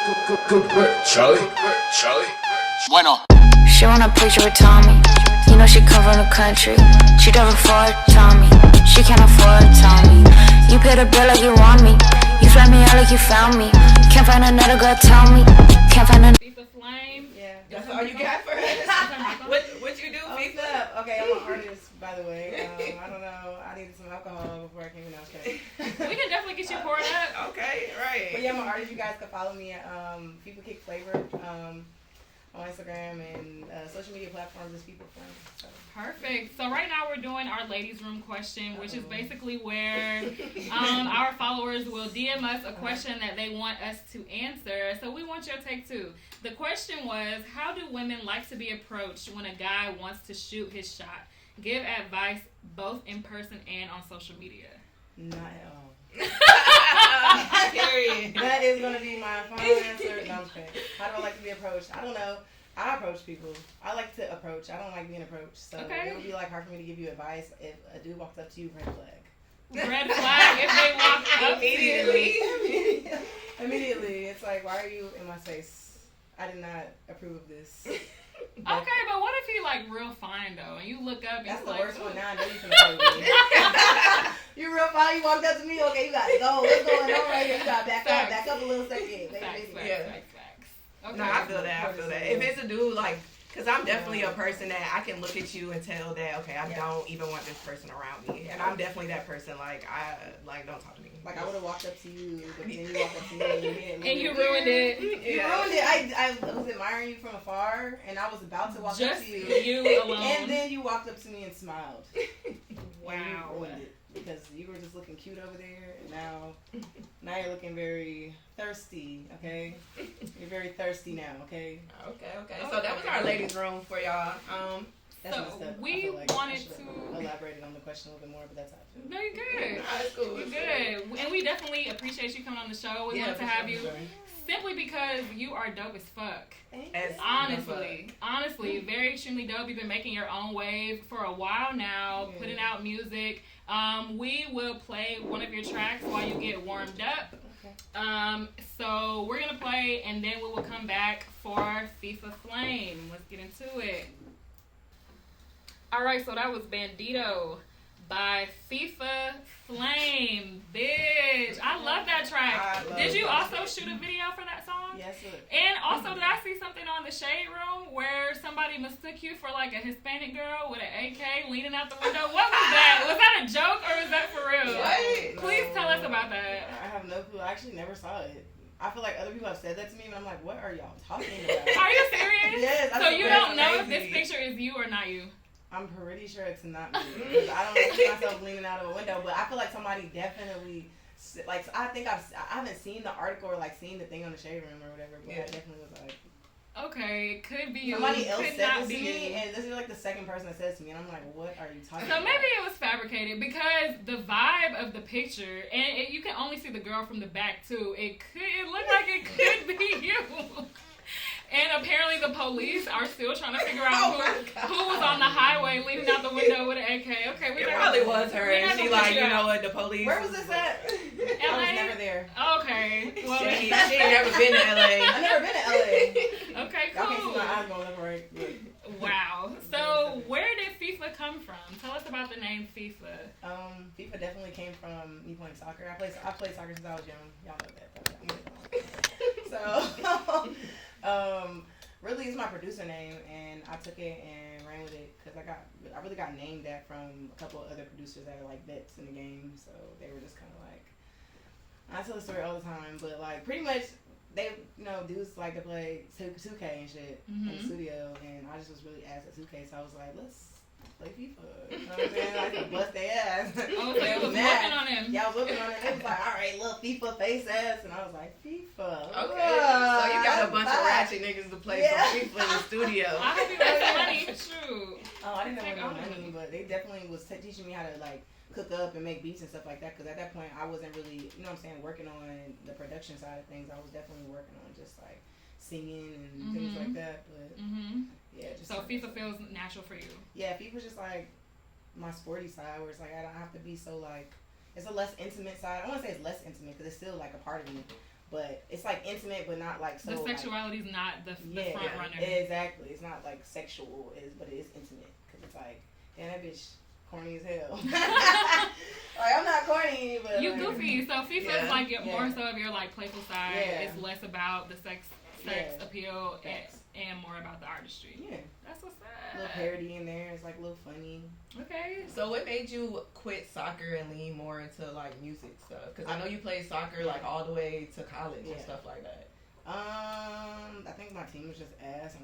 Good work, Charlie. Bueno. She want a picture with Tommy. You know she come from the country. She don't afford Tommy. She can't afford Tommy. You pay the bill like you want me. You fly me out like you found me. Can't find another girl, tell me. Can't find another. Fifa Flame. Yeah. That's all you got for us? What you do, Fifa? Okay, I'm an artist, by the way. I don't know. I needed some alcohol before I came in. Okay. We can definitely get you poured up. Okay, right. But yeah, I'm an artist. You guys can follow me at Fifa Kick Flavor on Instagram and social media platforms is Fifa Flame. So. Perfect. So right now we're doing our ladies' room question, which is basically where our followers will DM us a question that they want us to answer. So we want your take too. The question was, how do women like to be approached when a guy wants to shoot his shot? Give advice both in person and on social media. Not at all. Period. That is going to be my final answer. No, I'm just kidding. How do I like to be approached? I don't know. I approach people. I like to approach. I don't like being approached. So it would be like hard for me to give you advice if a dude walks up to you, red flag. Red flag if they walk up immediately. Immediately. It's like, why are you in my face? I did not approve of this. Okay, but what if he like real fine though, and you look up and that's the like, worst one. Now I know you can play with me. You real fine. You walked up to me. Okay, you got to go. What's going on right here? You got to back up a little second. Facts. Okay. No, I feel that. If it's a dude like, because I'm definitely a person that I can look at you and tell that okay, I don't even want this person around me, and I'm definitely that person. Like don't talk to me. Like I would have walked up to you, but then you walked up to me and you ruined it. You ruined it. I was admiring you from afar, and I was about to walk up to you. You alone. And then you walked up to me and smiled. Wow. And you ruined it because you were just looking cute over there, and now you're looking very thirsty. Okay, you're very thirsty now. Okay. Okay. So that was our ladies' room for y'all. That's so we wanted to elaborate on the question a little bit more, but that's how I feel. No, you're good. That's cool. You're good. And we definitely appreciate you coming on the show. We wanted to have you simply because you are dope as fuck. Honestly, very extremely dope. You've been making your own wave for a while now, putting out music. We will play one of your tracks while you get warmed up. Okay. So we're gonna play, and then we will come back for FIFA Flame. Let's get into it. All right, so that was Bandito by FIFA Flame. Bitch, I love that track. Did you also shoot a video for that song? Yes, sir. And also, did I see something on the Shade Room where somebody mistook you for like a Hispanic girl with an AK leaning out the window? What was that? Was that a joke or is that for real? What? Please tell us about that. I have no clue. I actually never saw it. I feel like other people have said that to me, and I'm like, what are y'all talking about? Are you serious? Yes. So you don't know if this picture is you or not you? I'm pretty sure it's not me because I don't see myself leaning out of a window, but I feel like somebody definitely like I haven't seen the article or like seen the thing on the Shade Room or whatever, but I definitely was like, okay, could be you. Somebody else said this to me, and this is like the second person that says to me, and I'm like, what are you talking about? So maybe it was fabricated because the vibe of the picture, and you can only see the girl from the back too. It looked like it could be you. And apparently the police are still trying to figure out who was on the highway leaning out the window with an AK. Okay, it probably was her. And she like, you know what, the police. Where was this at? LA? I was never there. Okay. Well, she ain't never been to LA. I've never been to LA. Okay, cool. Y'all can't see my eyes going left right. Wow. So where did FIFA come from? Tell us about the name FIFA. FIFA definitely came from me playing soccer. I played soccer since I was young. Y'all know that. So, really it's my producer name, and I took it and ran with it because I really got named that from a couple of other producers that are like vets in the game. So they were just kind of like, I tell the story all the time, but like pretty much they, dudes like to play 2K and shit in the studio, and I just was really ass at 2K, so I was like, let's play FIFA. You know what I'm saying? Like to bust their ass. Oh, so you was whooping on him. Yeah, I was whooping on him. They was like, all right, little FIFA face ass, and I was like, FIFA. Okay, so you got a bunch of ratchet niggas to play some FIFA in the studio. I hope you got money. Shoot. Oh, I didn't know money, but they definitely was teaching me how to like cook up and make beats and stuff like that, because at that point I wasn't really, working on the production side of things. I was definitely working on just like singing and things like that, but yeah. Just so FIFA feels natural for you? Yeah, FIFA's just like my sporty side, where it's like I don't have to be so like, it's a less intimate side. I want to say it's less intimate because it's still like a part of me, But it's like intimate, but not like so. The sexuality is not the front runner. Exactly, it's not like sexual, but it is intimate because it's like, damn, that bitch corny as hell. Like I'm not corny, but you like, goofy. So FIFA is like more so of your like playful side. Yeah. It's less about the sex appeal and more about the artistry. Yeah, that's what's up. A little parody in there. It's like a little funny. Okay. So what made you quit soccer and lean more into like music stuff? Because I know you played soccer like all the way to college and stuff like that. I think my team was just ass.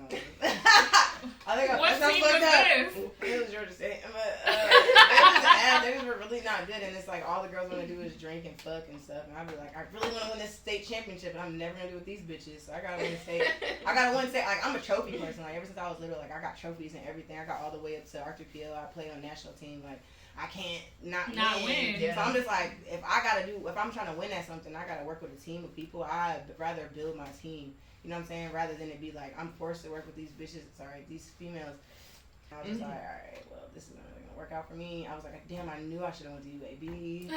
I think what team was this? It was Georgia State, but they was ass. They were really not good, and it's like all the girls want to do is drink and fuck and stuff. And I'd be like, I really want to win this state championship, and I'm never gonna do it with these bitches. So I gotta win state. I gotta win state. Like I'm a trophy person. Like ever since I was little, like I got trophies and everything. I got all the way up to ATL. I played on national team. Like I can't not win. Yeah. So I'm just like, if I'm trying to win at something, I gotta work with a team of people. I'd rather build my team. You know what I'm saying? Rather than it be like, I'm forced to work with these bitches, these females. I was just like, alright, well, this isn't really gonna work out for me. I was like, damn, I knew I should have went to UAB.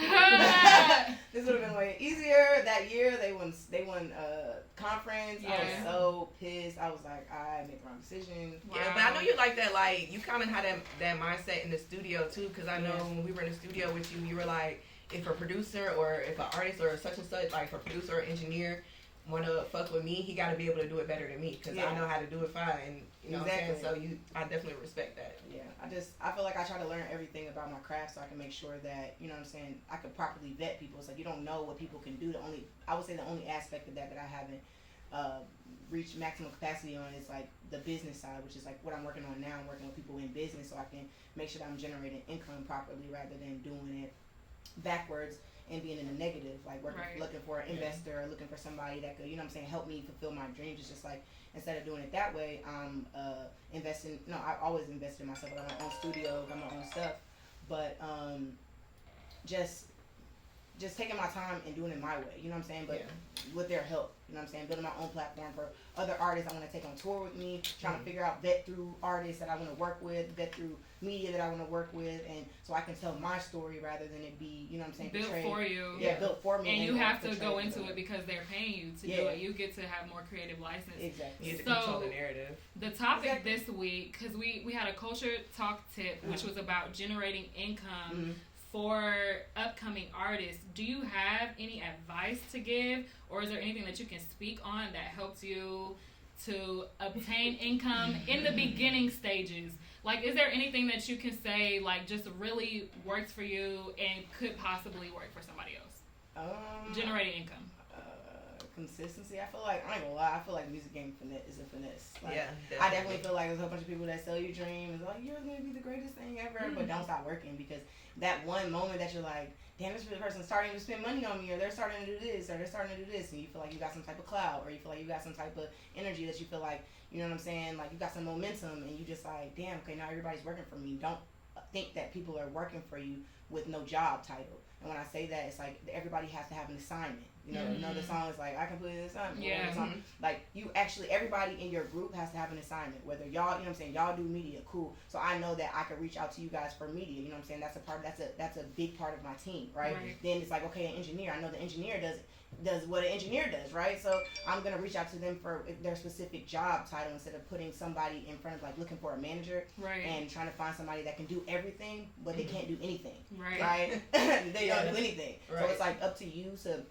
This would have been way easier. That year, they won conference. Yeah. I was so pissed. I was like, I made the wrong decision. Wow. Yeah, but I know you like that, like, you kind of had that mindset in the studio, too, because I know when we were in the studio with you, you were like, if a producer or if an artist or such and such, like, if a producer or engineer want to fuck with me, he got to be able to do it better than me, because I know how to do it fine, and you know what I'm saying? So I definitely respect that. Yeah, I feel like I try to learn everything about my craft so I can make sure that, you know what I'm saying, I can properly vet people. It's like you don't know what people can do. I would say the only aspect of that I haven't reached maximum capacity on is like the business side, which is like what I'm working on now. I'm working with people in business so I can make sure that I'm generating income properly rather than doing it backwards and being in the negative, like looking for an investor, looking for somebody that could, you know what I'm saying, help me fulfill my dreams. It's just like, instead of doing it that way, I'm investing. No, I always invested in myself. I got my own studio, got my own stuff, but just taking my time and doing it my way, you know what I'm saying, but with their help, you know what I'm saying, building my own platform for other artists I want to take on tour with me, trying to figure out, vet through artists that I want to work with, vet through media that I want to work with, and so I can tell my story rather than it be, you know what I'm saying, built for you. Yeah, built for me. And you have to go into it because they're paying you to do it. You get to have more creative license. Exactly. You get to control the narrative. The topic this week, because we had a culture talk tip, which was about generating income for upcoming artists. Do you have any advice to give, or is there anything that you can speak on that helps you to obtain income in the beginning stages? Like, is there anything that you can say, like, just really works for you and could possibly work for somebody else? Generating income. Consistency. I feel like, I ain't gonna lie, I feel like music game is a finesse. Like, definitely. I definitely feel like there's a whole bunch of people that sell you dreams, like, you're gonna be the greatest thing ever, but don't stop working, because that one moment that you're like, damn, this person's starting to spend money on me, or they're starting to do this, or they're starting to do this, and you feel like you got some type of clout, or you feel like you got some type of energy that you feel like, you know what I'm saying, like you got some momentum, and you just like, damn, okay, now everybody's working for me. Don't think that people are working for you with no job title. And when I say that, it's like everybody has to have an assignment. You know, another song is like, I can put in an assignment. Yeah. Like, you actually, everybody in your group has to have an assignment. Whether y'all, you know what I'm saying, y'all do media, cool. So I know that I can reach out to you guys for media. You know what I'm saying? That's a big part of my team, right? Then it's like, okay, an engineer. I know the engineer does what an engineer does, right? So I'm gonna reach out to them for their specific job title instead of putting somebody in front of, like, looking for a manager and trying to find somebody that can do everything, but they can't do anything, right? They don't do anything. So it's like up to you to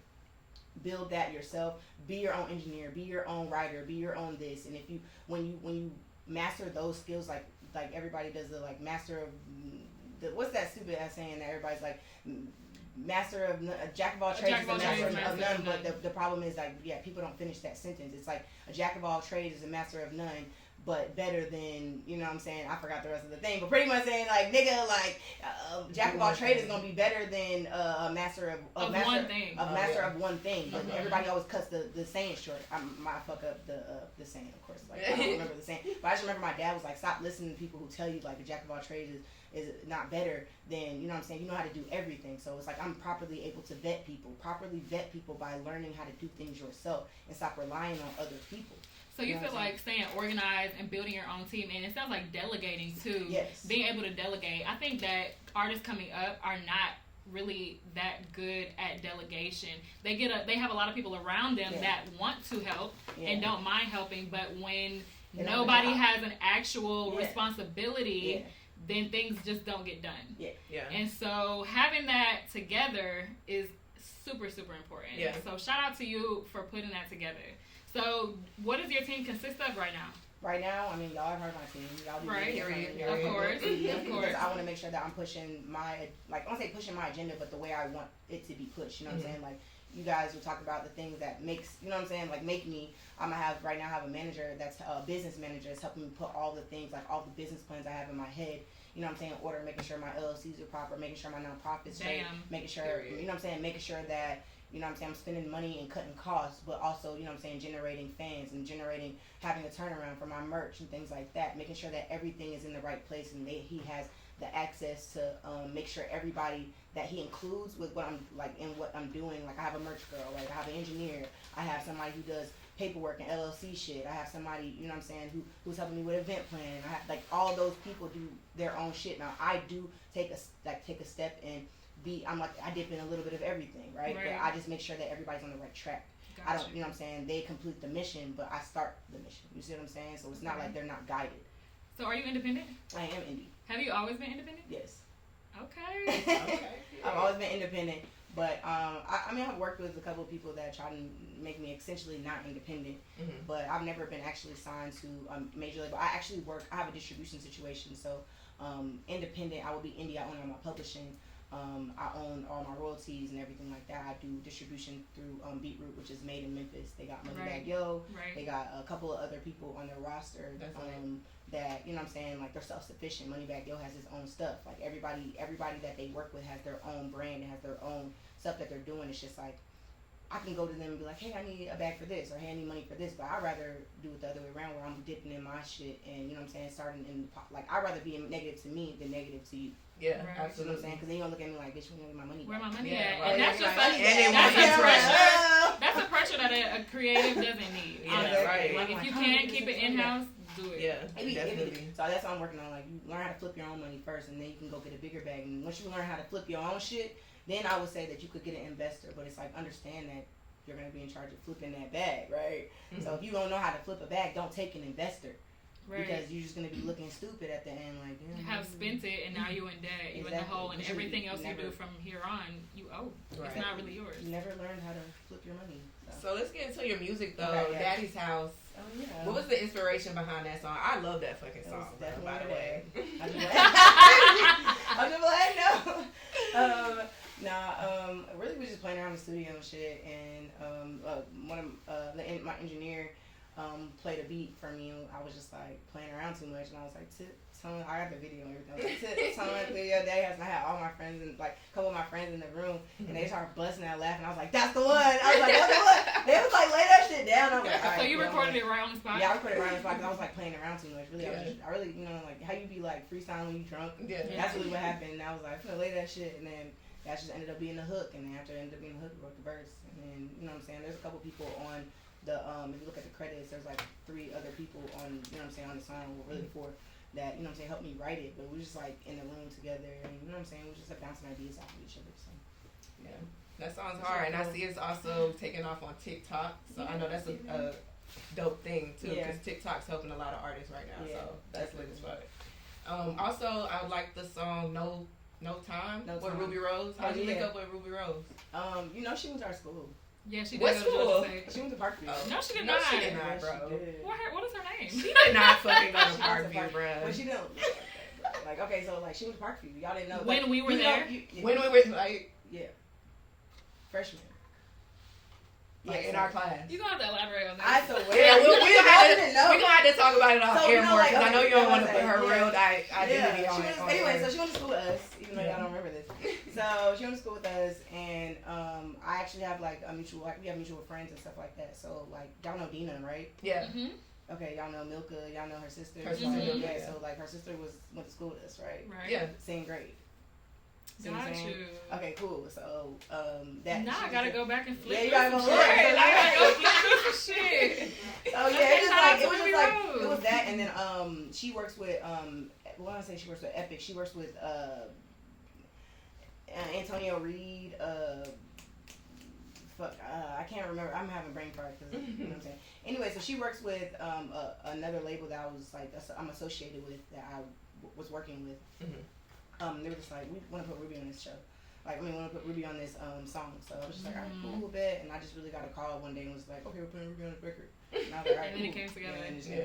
build that yourself. Be your own engineer. Be your own writer. Be your own this. And if you when you master those skills, like everybody does the like master of what's that stupid ass saying that everybody's like. Master of jack of all trades is a master of none, but the problem is, like, people don't finish that sentence. It's like a jack of all trades is a master of none, but better than, you know what I'm saying, I forgot the rest of the thing, but pretty much saying, like, nigga, like, jack of all trades is gonna be better than a master of one thing. Of one thing, but everybody always cuts the saying short. I might fuck up the saying, of course, like, I don't remember the saying, but I just remember my dad was like, stop listening to people who tell you, like, a jack of all trades is not better than, you know what I'm saying, you know how to do everything. So it's like I'm properly able to vet people by learning how to do things yourself and stop relying on other people. So you feel like staying organized and building your own team, and it sounds like delegating too. Yes. Being able to delegate. I think that artists coming up are not really that good at delegation. They have a lot of people around them that want to help and don't mind helping, but when nobody has an actual responsibility, then things just don't get done. And so having that together is super, super important. So shout out to you for putting that together. So what does your team consist of right now? Right now, I mean, y'all have heard my team. Y'all be Of course. Because I want to make sure that I'm pushing my, like, I don't say pushing my agenda, but the way I want it to be pushed. You know what I'm saying? Like, you guys will talk about the things that makes, you know what I'm saying? Like, make me. I'm gonna have right now have a manager that's a business manager that's helping me put all the things, like all the business plans I have in my head. You know what I'm saying? In order, making sure my LLCs are proper, making sure my nonprofits straight, making sure, you know what I'm saying? Making sure that, you know what I'm saying, I'm spending money and cutting costs, but also, you know what I'm saying, generating fans and having a turnaround for my merch and things like that, making sure that everything is in the right place and he has the access to make sure everybody that he includes with what I'm, like, in what I'm doing. Like, I have a merch girl, like, I have an engineer, I have somebody who does paperwork and LLC shit, I have somebody, you know what I'm saying, who's helping me with event planning. I have, like, all those people do their own shit. Now, I do take a step and I dip in a little bit of everything, right? But I just make sure that everybody's on the right track. Gotcha. I don't, you know what I'm saying, they complete the mission, but I start the mission. You see what I'm saying? So it's not like they're not guided. So are you independent? I am indie. Have you always been independent? Yes. Okay. I've always been independent, but I mean, I've worked with a couple of people that try to make me essentially not independent, but I've never been actually signed to a major label. I have a distribution situation, so independent, I would be indie, I own all my publishing. I own all my royalties and everything like that. I do distribution through Beetroot, which is made in Memphis. They got Moneybag Yo. They got a couple of other people on their roster that, you know what I'm saying, like, they're self-sufficient. Moneybag Yo has his own stuff. Like, everybody that they work with has their own brand and has their own stuff that they're doing. It's just like, I can go to them and be like, hey, I need a bag for this, or hey, I need money for this, but I'd rather do it the other way around, where I'm dipping in my shit and, you know what I'm saying, starting in the pot. Like, I'd rather be negative to me than negative to you. Yeah, absolutely. You know what I'm saying? Because then you're gonna look at me like, bitch, where my money? Where my money at? Right. And that's just that's a pressure that a creative doesn't need. Like, if you can keep it in-house, do it. Yeah, definitely. So that's what I'm working on. Like, you learn how to flip your own money first, and then you can go get a bigger bag. And once you learn how to flip your own shit, then I would say that you could get an investor. But it's like, understand that you're gonna be in charge of flipping that bag, right? So if you don't know how to flip a bag, don't take an investor. Because you're just gonna be looking stupid at the end, like, you have spent it and now you in debt, you in the hole, and everything else you do from here on, you owe. It's not really yours. You never learned how to flip your money. So let's get into your music though. Daddy's House. Oh yeah. What was the inspiration behind that song? I love that fucking song. By the way. I'm just like, no. Really, we just playing around the studio and shit, and one of my engineer played a beat for me, and I was just like playing around too much, and I was like, I got the video and everything. I was like, through your day, and I had all my friends and like a couple of my friends in the room, and they started busting out laughing. I was like, that's the one. I was like, that's the one. They was like, lay that shit down. I was like, all right, so you recorded it right on the spot? Yeah, I recorded it right on the spot because I was like playing around too much. Really, I really, you know, like how you be like freestyling when you drunk. Yeah. That's really what happened. And I was like, I'm gonna lay that shit, and then that just ended up being the hook, and then after it ended up being the hook, we wrote the verse, and then, you know what I'm saying, there's a couple people on the if you look at the credits, there's like 3 other people on, you know what I'm saying, on the song, really 4 that, you know what I'm saying, helped me write it, but we were just like in the room together, and, you know what I'm saying, we were just like bouncing ideas off of each other. So yeah, that sounds hard, and I see it's also taking off on TikTok, so I know that's a dope thing too, because TikTok's helping a lot of artists right now, so that's lit as fuck. Also, I like the song No Time with Ruby Rose. How did you link up with Ruby Rose? You know, she went to our school. Yeah, she did. What school? She went to Parkview. No, she did not. No, she did not, bro. What is her name? She did not fucking go to Parkview, bro. Well, she didn't. Like, okay, so like she went to Parkview. Y'all didn't know. When like, we were there? When we were like, freshman. Like in our class. You gonna have to elaborate on that. I swear. Yeah, we're gonna have to talk about it on air more, because I know you don't want to put her real identity on it. Anyway, so she went to school with us, even though y'all don't remember this. So she went to school with us, and I actually have like we have mutual friends and stuff like that. So like, y'all know Dina, right? Yeah. Okay, y'all know Milka, y'all know her sister. Yeah. So like her sister went to school with us, right? Yeah. Same grade. Got you. Okay, cool. So that. Now I gotta go back and flip. Yeah, you gotta go look. I gotta go flip this shit. Oh yeah, it was that, and then she works with I say she works with Epic. She works with Antonio Reed. I can't remember. I'm having brain fart because you know what I'm saying. Anyway, so she works with another label that I was like I'm associated with that I was working with. They were just like, we want to put Ruby on this show. Like, we want to put Ruby on this song. So I was just like, all right, cool, bet. And I just really got a call one day and was like, okay, we're putting Ruby on the record. And I was like, all right, and then it came together. Yeah.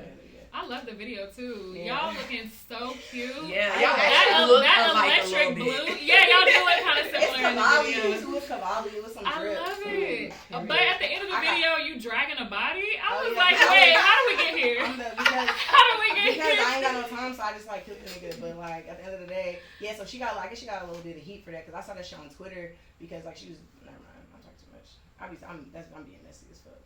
I love the video too. Y'all looking so cute. Yeah, that electric blue. Yeah, y'all do look kind of similar in the video. It was Cavalli. It was some drip. I love it. But at the end of the video, you dragging a body. I was yeah. like, wait, how do we get here? How do we get here? Because I ain't got no time, so I just like killed the nigga. But like at the end of the day, yeah. So I guess she got a little bit of heat for that because I saw that shit on Twitter because like she was. Never mind. I'm talking too much. I'm being messy as fuck.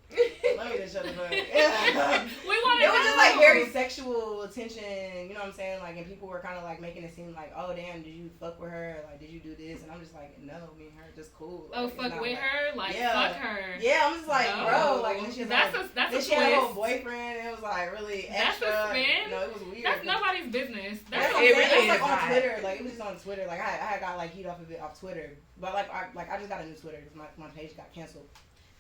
Let me just shut the fuck. It was just like very sexual attention, you know what I'm saying? Like, and people were kind of like making it seem like, oh damn, did you fuck with her? Like, did you do this? And I'm just like, no, me and her just cool. Like, oh, fuck with like, her? Like, yeah. fuck her. Yeah, I'm just like, no. bro, like, and she was that's like, a she had a whole boyfriend. And it was like really extra. That's a spin. No, it was weird. That's nobody's business. That's like on Twitter. Like, it was just on Twitter. Like, I got like heat off of it off Twitter. But like, I just got a new Twitter because my page got canceled.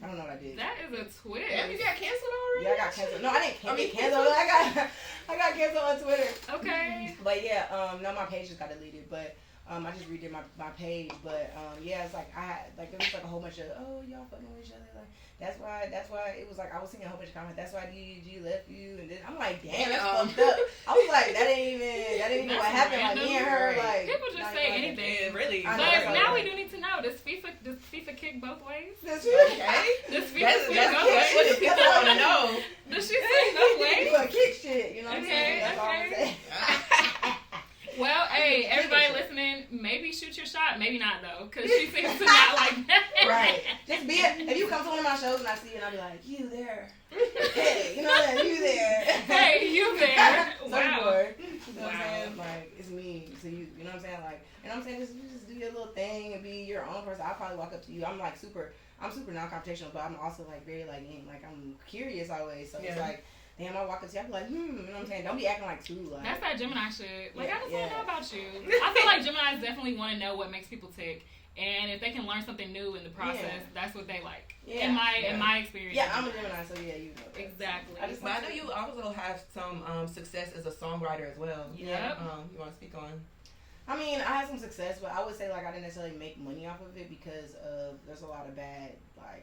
I don't know what I did. That is a twist. Damn, you got canceled already? Yeah, I got canceled. No, I didn't get canceled. I got canceled on Twitter. Okay. But yeah, no, my page just got deleted. But I just redid my page. But yeah, it's like I had like there was like a whole bunch of y'all fucking with each other. Like that's why it was like I was seeing a whole bunch of comments. That's why DDG left you. And then I'm like, damn, that's fucked up. I was like, that ain't even what happened. Random. Like me and her, like people just say anything. Yeah, really. But now we do need to know: does FIFA kick both ways? Does Okay. Does FIFA swing that's both what ways? the people want to know. Does she swing both ways? You gonna kick shit? You know what I'm Okay, saying? That's all I'm saying. Well, hey, everybody listening, maybe shoot your shot, maybe not though, because she seems to not like that. Right. Just be it. If you come to one of my shows and I see you and I'll be like, you there. Hey, you know what? You there. Hey, you there. Wow. You know what I'm saying? Like, it's me. So you know what I'm saying? Like, and I'm saying you just do your little thing and be your own person. I'll probably walk up to you. I'm super non-confrontational, but I'm also like very like I'm curious always. So it's like, damn, I walk up to you, I be like, you know what I'm saying? Don't be acting like too like. That's that Gemini shit. Like, I just want to know about you. I feel like Geminis definitely want to know what makes people tick. And if they can learn something new in the process, that's what they like. Yeah. In my experience. Yeah, I'm a Gemini, so yeah, you know. Exactly. But I know you also have some success as a songwriter as well. Yep. You want to speak on? I mean, I had some success, but I would say like I didn't necessarily make money off of it because there's a lot of bad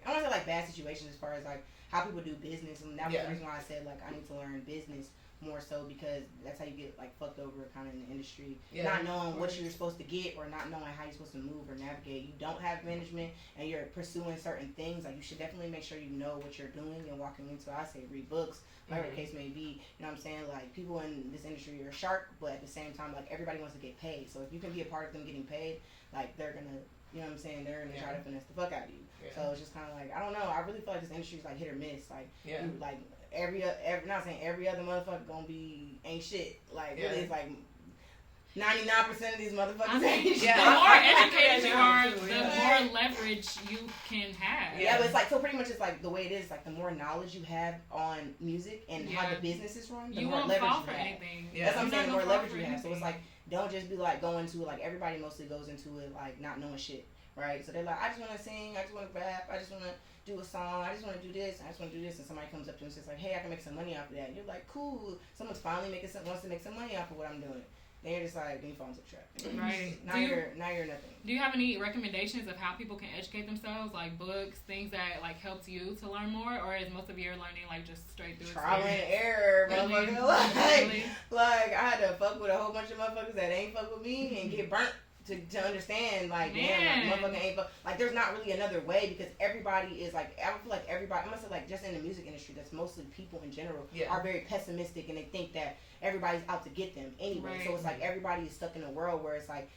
I don't say like bad situations as far as like how people do business, and that was the reason why I said like I need to learn business more so because that's how you get like fucked over kind of in the industry. Not knowing what you're supposed to get or not knowing how you're supposed to move or navigate. You don't have management and you're pursuing certain things, like you should definitely make sure you know what you're doing and walking into it. I say read books, whatever the case may be. You know what I'm saying? Like people in this industry are sharp, but at the same time like everybody wants to get paid. So if you can be a part of them getting paid, like they're gonna, you know what I'm saying, they're gonna try to finesse the fuck out of you. So it's just kind of like, I don't know, I really feel like this industry is like hit or miss. Like you, like every not saying every other motherfucker gonna be ain't shit. Like really, it's like 99% of these motherfuckers ain't shit. The more educated you are, the more leverage you can have. Yeah, but it's like, so pretty much it's like the way it is, like the more knowledge you have on music and how the business is run, the you more won't leverage fall you for have. anything. That's what I'm saying, the more leverage you have. So it's like, don't just be like going to it, like everybody mostly goes into it like not knowing shit, right? So they're like, I just want to sing, I just want to rap, I just want to do a song, I just want to do this, I just want to do this, and somebody comes up to you and says like, hey, I can make some money off of that. And you're like, cool, someone's finally wants to make some money off of what I'm doing. Then you're just like, then you fall into the trap. Right. Now you're nothing. Do you have any recommendations of how people can educate themselves, like books, things that like helped you to learn more, or is most of your learning like just straight through trial and experience? error, motherfucker? Really? Like I had to fuck with a whole bunch of motherfuckers that ain't fuck with me and get burnt to understand, like, damn, like, motherfucker ain't fuck. Like, there's not really another way because everybody is like, I feel like everybody, I must say, like, just in the music industry, that's mostly people in general are very pessimistic and they think that everybody's out to get them anyway. Right. So it's like everybody is stuck in a world where it's like,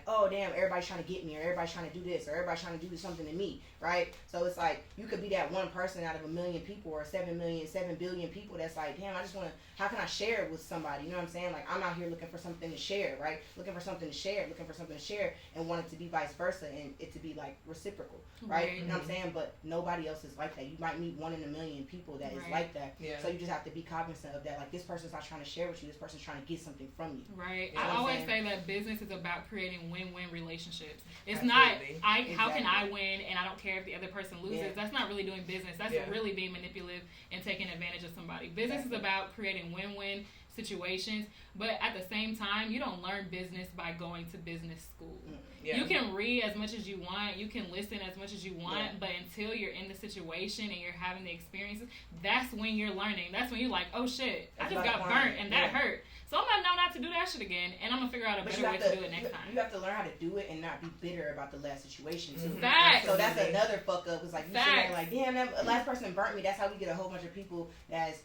oh damn, everybody's trying to get me, or everybody's trying to do this, or everybody's trying to do something to me, right? So it's like you could be that one person out of 1 million people or 7 billion people that's like, damn, I just want to, how can I share it with somebody? You know what I'm saying? Like I'm out here looking for something to share, right? Looking for something to share, and want it to be vice versa, and it to be like reciprocal, right? You know what I'm saying? But nobody else is like that. You might meet 1 in 1 million people that is like that. Yeah. So you just have to be cognizant of that. Like this person's not trying to share with you. This person's trying to get something from you. Right. You know I always say that business is about creating creating win-win relationships. It's Absolutely. not how can I win and I don't care if the other person loses. Yeah. That's not really doing business. That's really being manipulative and taking advantage of somebody. Business is about creating win-win situations, but at the same time, you don't learn business by going to business school. Yeah. You can read as much as you want, you can listen as much as you want, but until you're in the situation and you're having the experiences, that's when you're learning. That's when you're like, oh shit, I just got burnt and that hurt. So I'm gonna know not to do that shit again, and I'm gonna figure out a better way to do it next time. You have to learn how to do it and not be bitter about the last situation too. Facts. So that's another fuck up. It's like you sitting there like, damn, that last person burnt me. That's how we get a whole bunch of people that's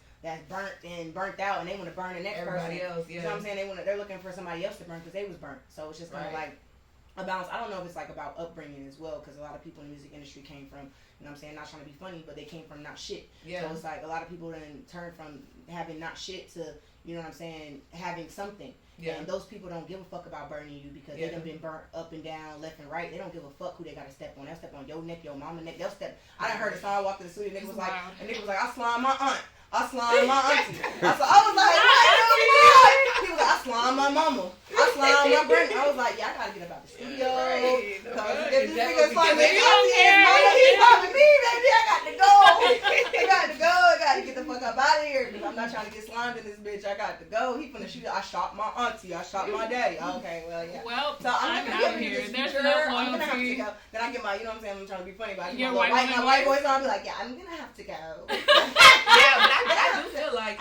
burnt and burnt out, and they want to burn the next Everybody person. else, yeah. You know what I'm saying? They're looking for somebody else to burn because they was burnt. So it's just kind of like a balance. I don't know if it's like about upbringing as well, because a lot of people in the music industry came from, you know what I'm saying, not trying to be funny, but they came from not shit. Yeah. So it's like a lot of people then turn from having not shit to, you know what I'm saying, having something. Yeah. And those people don't give a fuck about burning you because they done been burnt up and down, left and right. They don't give a fuck who they gotta step on. They'll step on your neck, your mama neck. They'll step. I done heard a song, walk to the studio, nigga was like, I slime my aunt. I slime my auntie. I was like, what? He was like, I slime my mama. I slime my granny. I was like, yeah, I gotta get up out the studio. Because if this nigga slime me, he's popping me, baby. I got to go. I gotta get the fuck up out of here because I'm not trying to get slimed in this bitch. I got to go. He finna shoot. I shot my auntie. I shot my daddy. Okay, well, yeah. Well, so I'm out here. There's no loyalty. I'm gonna have to go. Then I get my, you know what I'm saying? I'm trying to be funny, but I get my white voice on. I'll be like, yeah, I'm gonna have to go. Yeah, but I do feel like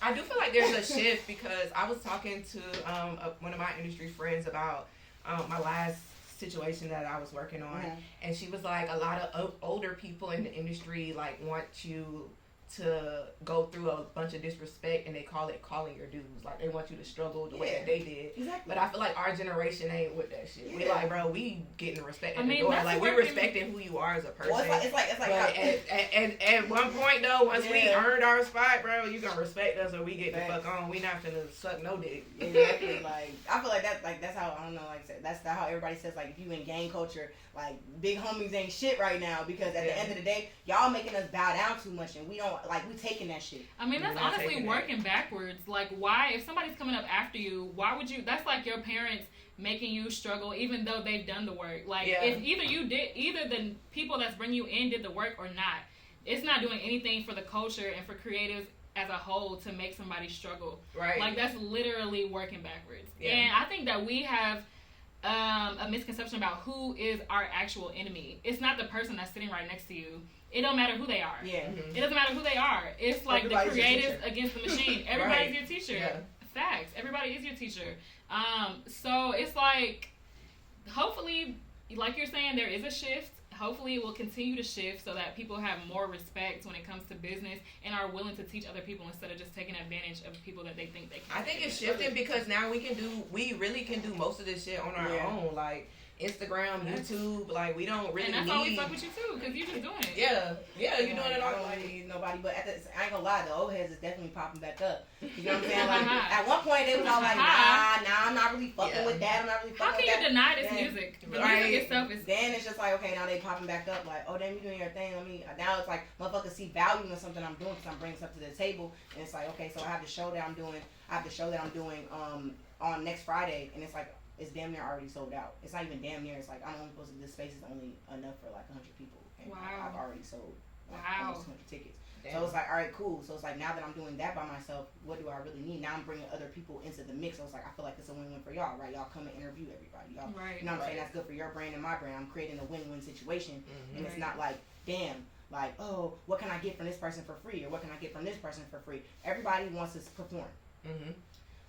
I do feel like there's a shift because I was talking to one of my industry friends about my last situation that I was working on, and she was like, a lot of older people in the industry like want you to go through a bunch of disrespect, and they call it calling your dues. Like, they want you to struggle the way that they did. Exactly. But I feel like our generation ain't with that shit. We like, bro, we getting respect at the door. Like, we respecting who you are as a person. Well, it's like at one point though, once we earned our spot, bro, you gonna respect us or we get the fuck on. We not finna suck no dick. Exactly. Like, I feel like that's how, I don't know, like that's how everybody says, like, if you in gang culture, like, big homies ain't shit right now because at the end of the day, y'all making us bow down too much and we don't, like, we taking that shit. I mean, that's honestly working backwards. Like, why, if somebody's coming up after you, why would you, that's like your parents making you struggle even though they've done the work. Like, if either the people that's bringing you in did the work or not, it's not doing anything for the culture and for creatives as a whole to make somebody struggle. Right. Like, that's literally working backwards. Yeah. And I think that we have a misconception about who is our actual enemy. It's not the person that's sitting right next to you. It don't matter who they are. Yeah. Mm-hmm. It doesn't matter who they are. It's like everybody's the creatives against the machine. Everybody's your teacher. Yeah. Facts. Everybody is your teacher. So it's like, hopefully, like you're saying, there is a shift. Hopefully it will continue to shift so that people have more respect when it comes to business and are willing to teach other people instead of just taking advantage of people that they think they can. I think it's shifting because now we really can do most of this shit on our own. Like, Instagram, YouTube, like, we don't really need. And that's why we fuck with you too, because you just doing it. Yeah, you're doing it all. I don't need nobody, but I ain't gonna lie, the old heads is definitely popping back up. You know what I'm saying? Like, at one point they was all like, nah, I'm not really fucking with that. I'm not really fucking with that. How can you deny this music? The music itself is. Then it's just like, okay, now they popping back up, like, oh, damn, you doing your thing. Now it's like, motherfuckers see value in something I'm doing because I'm bringing stuff to the table, and it's like, okay, so I have the show that I'm doing on next Friday, and it's like, it's damn near already sold out. It's not even damn near. It's like, I'm only supposed to, this space is only enough for like 100 people. And I've already sold almost 100 tickets. Damn. So it's like, all right, cool. So it's like, now that I'm doing that by myself, what do I really need? Now I'm bringing other people into the mix. So it's like, I feel like it's a win-win for y'all, right? Y'all come and interview everybody. Y'all, you know what I'm saying? That's good for your brand and my brand. I'm creating a win-win situation. And it's not like, damn, like, oh, what can I get from this person for free? Or what can I get from this person for free? Everybody wants to perform.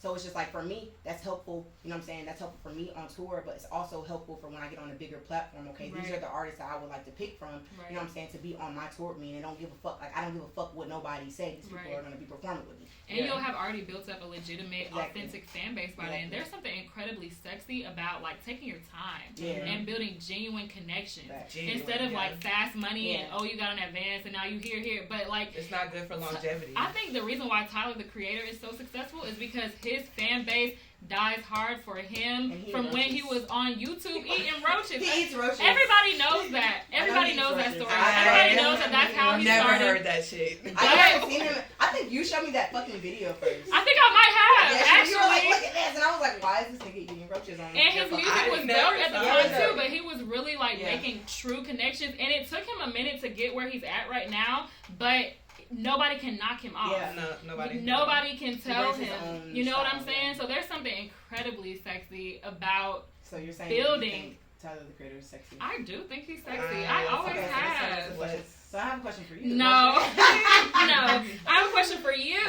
So it's just like, for me, that's helpful, you know what I'm saying? That's helpful for me on tour, but it's also helpful for when I get on a bigger platform, okay? These are the artists that I would like to pick from, you know what I'm saying, to be on my tour with me, and don't give a fuck, like, I don't give a fuck what nobody says. These people are going to be performing with me. And you'll have already built up a legitimate, authentic fan base by then. There's something incredibly sexy about, like, taking your time and building genuine connections. Instead of, like, fast money and, oh, you got an advance and now you here. But, like... It's not good for longevity. I think the reason why Tyler, the Creator, is so successful is because his fan base dies hard for him from when he was on YouTube eating roaches. He eats roaches. Everybody knows that. Everybody knows that story. Everybody knows that that's how how he never started. heard that shit. I haven't seen him. I think you showed me that fucking video first. I think I might have, Yeah, actually. you were like, look at this. And I was like, why is this nigga eating roaches on And his music was dope at the saw time that. too, but he was really like making true connections, and it took him a minute to get where he's at right now, but nobody can knock him off. Yeah, nobody can tell him. You know what I'm saying? So there's something incredibly sexy about So you're saying building. Tyler the Creator is sexy. I do think he's sexy. I always have. So I have a question for you. No. I have a question for you.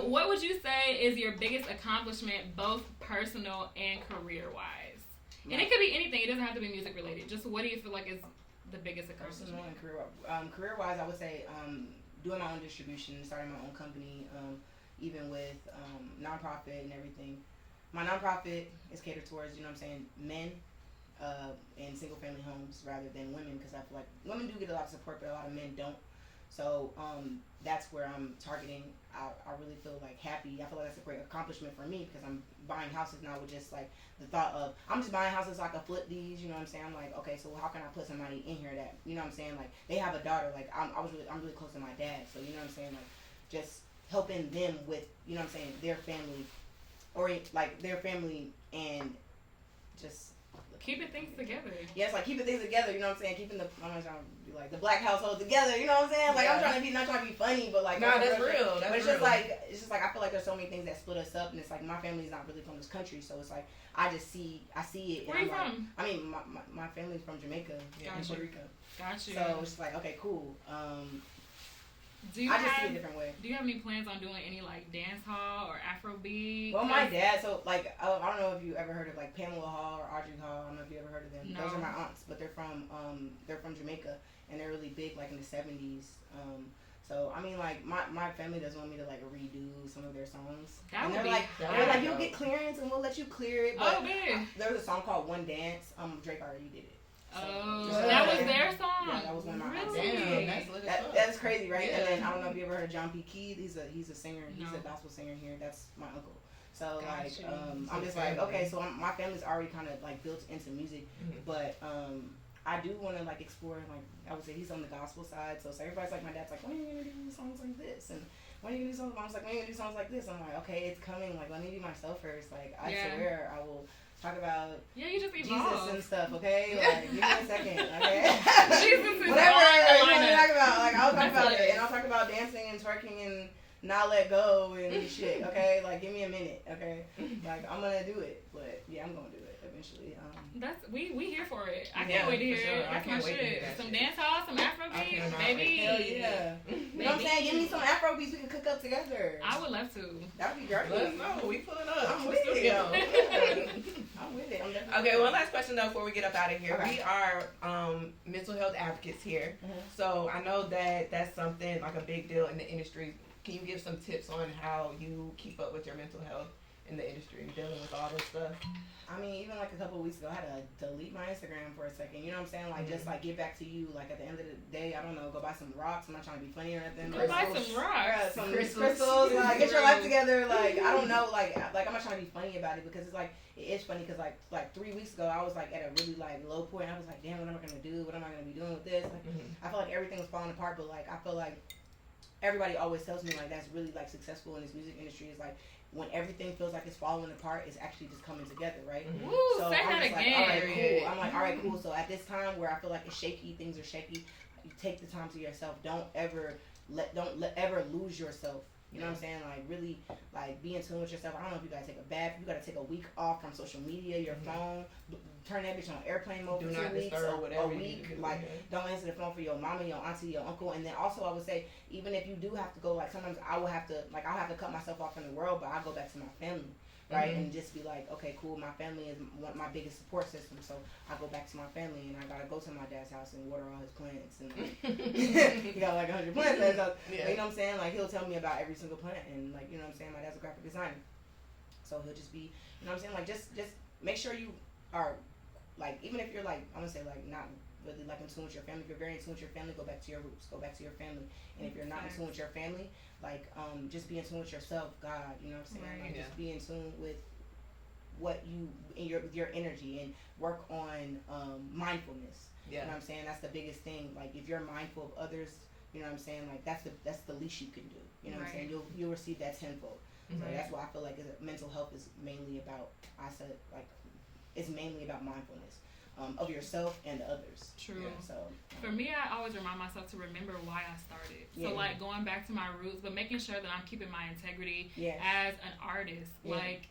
What would you say is your biggest accomplishment, both personal and career-wise? And it could be anything. It doesn't have to be music related. Just what do you feel like is the biggest accomplishment? Personal and career. Career-wise, I would say doing my own distribution, starting my own company, even with nonprofit and everything. My nonprofit is catered towards, men in single-family homes rather than women, because I feel like women do get a lot of support, but a lot of men don't. So that's where I'm targeting. I really feel like happy. I feel like that's a great accomplishment for me, because I'm buying houses now with just like the thought of, I'm just buying houses so I can flip these, you know what I'm saying? I'm like, okay, so how can I put somebody in here that, you know what I'm saying? Like, they have a daughter, like I'm really close to my dad, so you know what I'm saying? Like, just helping them with, you know what I'm saying, their family, or like their family, and just keeping things together. Yes, like keeping things together, you know what I'm saying? Keeping I'm not trying to be like the black household together, you know what I'm saying? Like, I'm not trying to be funny, but like, no, that's real. But it's just like I feel like there's so many things that split us up, and it's like my family's not really from this country, so it's like I see it. Where are you from? I mean, my family's from Jamaica and Puerto Rico. Gotcha. So it's like, okay, cool. See it a different way. Do you have any plans on doing any like dance hall or Afrobeat? Well, my dad, so like I don't know if you ever heard of like Pamela Hall or Audrey Hall. I don't know if you ever heard of them. No. Those are my aunts, but they're from Jamaica, and they're really big like in the 70s. So I mean, like my family doesn't want me to like redo some of their songs. That and would they're be like you'll get clearance and we'll let you clear it. But man. There was a song called One Dance. Drake already did it. So, that was their song. Yeah, that was one of my aunts. Damn, that's crazy, right? Yeah. And then I don't know if you ever heard of John P. Key. He's a singer. He's a gospel singer here. That's my uncle. So I'm just like, okay, so my family's already kind of like built into music, but I do want to like explore, like I would say he's on the gospel side. So everybody's like, my dad's like, when are you gonna do songs like this? And when are you gonna do songs? Mom's like, when are you gonna do songs like this? I'm like, okay, it's coming. Like, let me do myself first. Like, I swear I will talk about you just Jesus evolve. and stuff, okay? Like, give me a second, okay? Jesus is whatever you want to lineup. talk about. Like, I'll talk about it, and I'll talk about dancing and twerking and not let go and shit, okay? Like, give me a minute, okay? Like, I'm gonna do it, but yeah, I'm gonna do it eventually. That's we here for it. I can't wait to hear it. That's my shit. Some dance hall, some Afrobeat, baby. Hell yeah. You know what I'm saying? Give me some Afro beats we can cook up together. I would love to. That would be great. Let us know. We pulling up. I'm with it. I'm with it. I'm definitely Okay, one last question though before we get up out of here. Okay. We are mental health advocates here. So I know that that's something like a big deal in the industry. Can you give some tips on how you keep up with your mental health in the industry, dealing with all this stuff? I mean, even like a couple of weeks ago, I had to delete my Instagram for a second. You know what I'm saying? Like, just like get back to you. Like, at the end of the day, I don't know, go buy some rocks. I'm not trying to be funny or anything. Go buy some rocks. Yeah, some crystals. Like, get your life together. Like, I don't know. Like I'm not trying to be funny about it, because it's like, it is funny, because like 3 weeks ago, I was like at a really like low point. I was like, damn, what am I gonna do? What am I gonna be doing with this? Like, I felt like everything was falling apart, but like I feel like everybody always tells me like that's really like successful in this music industry is like, when everything feels like it's falling apart, it's actually just coming together, right? Woo, so say I'm that just again. like, all right, cool. I'm like, all right, cool. So at this time where I feel like it's shaky, things are shaky, you take the time to yourself. Don't ever lose yourself. You know what I'm saying? Like, really, like, be in tune with yourself. I don't know if you gotta take a bath. You gotta take a week off from social media, your phone. Turn that bitch on airplane mode for 2 weeks, a week. Like, don't answer the phone for your mama, your auntie, your uncle. And then also, I would say, even if you do have to go, like, sometimes I'll have to cut myself off from the world, but I'll go back to my family. Right, and just be like, okay, cool. My family is my biggest support system, so I go back to my family, and I gotta go to my dad's house and water all his plants, and he got like 100 plants at his house. Yeah. You know what I'm saying? Like, he'll tell me about every single plant, and like, you know what I'm saying? My dad's a graphic designer, so he'll just be, you know what I'm saying? Like, just make sure you are, like, even if you're like, I'm gonna say like not really like in tune with your family. If you're very in tune with your family, go back to your roots, go back to your family. And if you're not in tune with your family, like just be in tune with yourself, God. You know what I'm saying? Right. Like, just be in tune with what you your energy and work on mindfulness. Yeah. You know what I'm saying? That's the biggest thing. Like if you're mindful of others, you know what I'm saying? Like that's the least you can do. You know what I'm saying? You'll receive that tenfold. So that's why I feel like mental health is mainly about. It's mainly about mindfulness of yourself and others. True. Yeah, so for me, I always remind myself to remember why I started. So like going back to my roots, but making sure that I'm keeping my integrity as an artist. Yeah. Like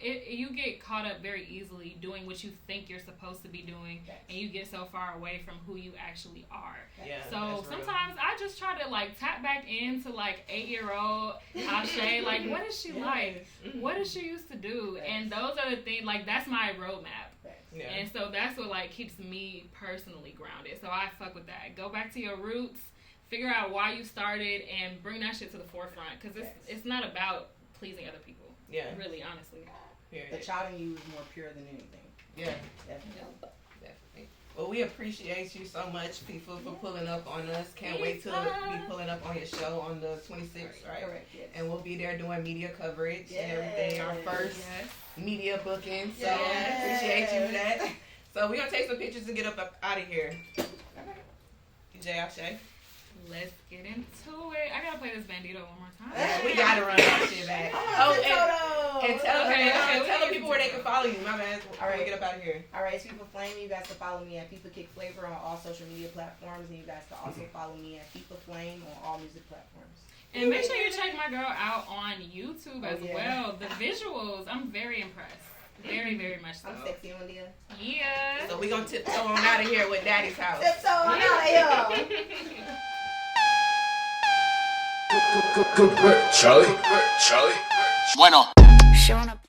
you get caught up very easily doing what you think you're supposed to be doing, and you get so far away from who you actually are. Yeah, so sometimes I just try to like tap back into like 8-year-old Ashe. Like, what is she like? What did she used to do? And those are the things. Like, that's my roadmap. Yeah. And so that's what like keeps me personally grounded. So I fuck with that. Go back to your roots, figure out why you started, and bring that shit to the forefront. Because it's not about pleasing other people. Yeah. Really, honestly. The child in you is more pure than anything. Yeah. Definitely. Well, we appreciate you so much, people, for pulling up on us. Can't wait to be pulling up on your show on the 26th, right? Correct, yes. And we'll be there doing media coverage and everything. Our first media booking. So appreciate you for that. So we're going to take some pictures and get up out of here. DJ Ashe. Let's get into it. I gotta play this Bandito one more time. Yeah, we gotta run that shit back. And tell the people where they can follow you. My bad. All right, get up out of here. All right, it's Fifa Flame. You guys can follow me at FIFA Kick Flavor on all social media platforms, and you guys can also follow me at FIFA Flame on all music platforms. And make sure you check my girl out on YouTube as well. The visuals, I'm very impressed. Very, very much so. I'm sexy on there. Yeah. So we're gonna tiptoe on out of here with Daddy's house. Tiptoe on out of here. Charlie. Bueno. Showing up.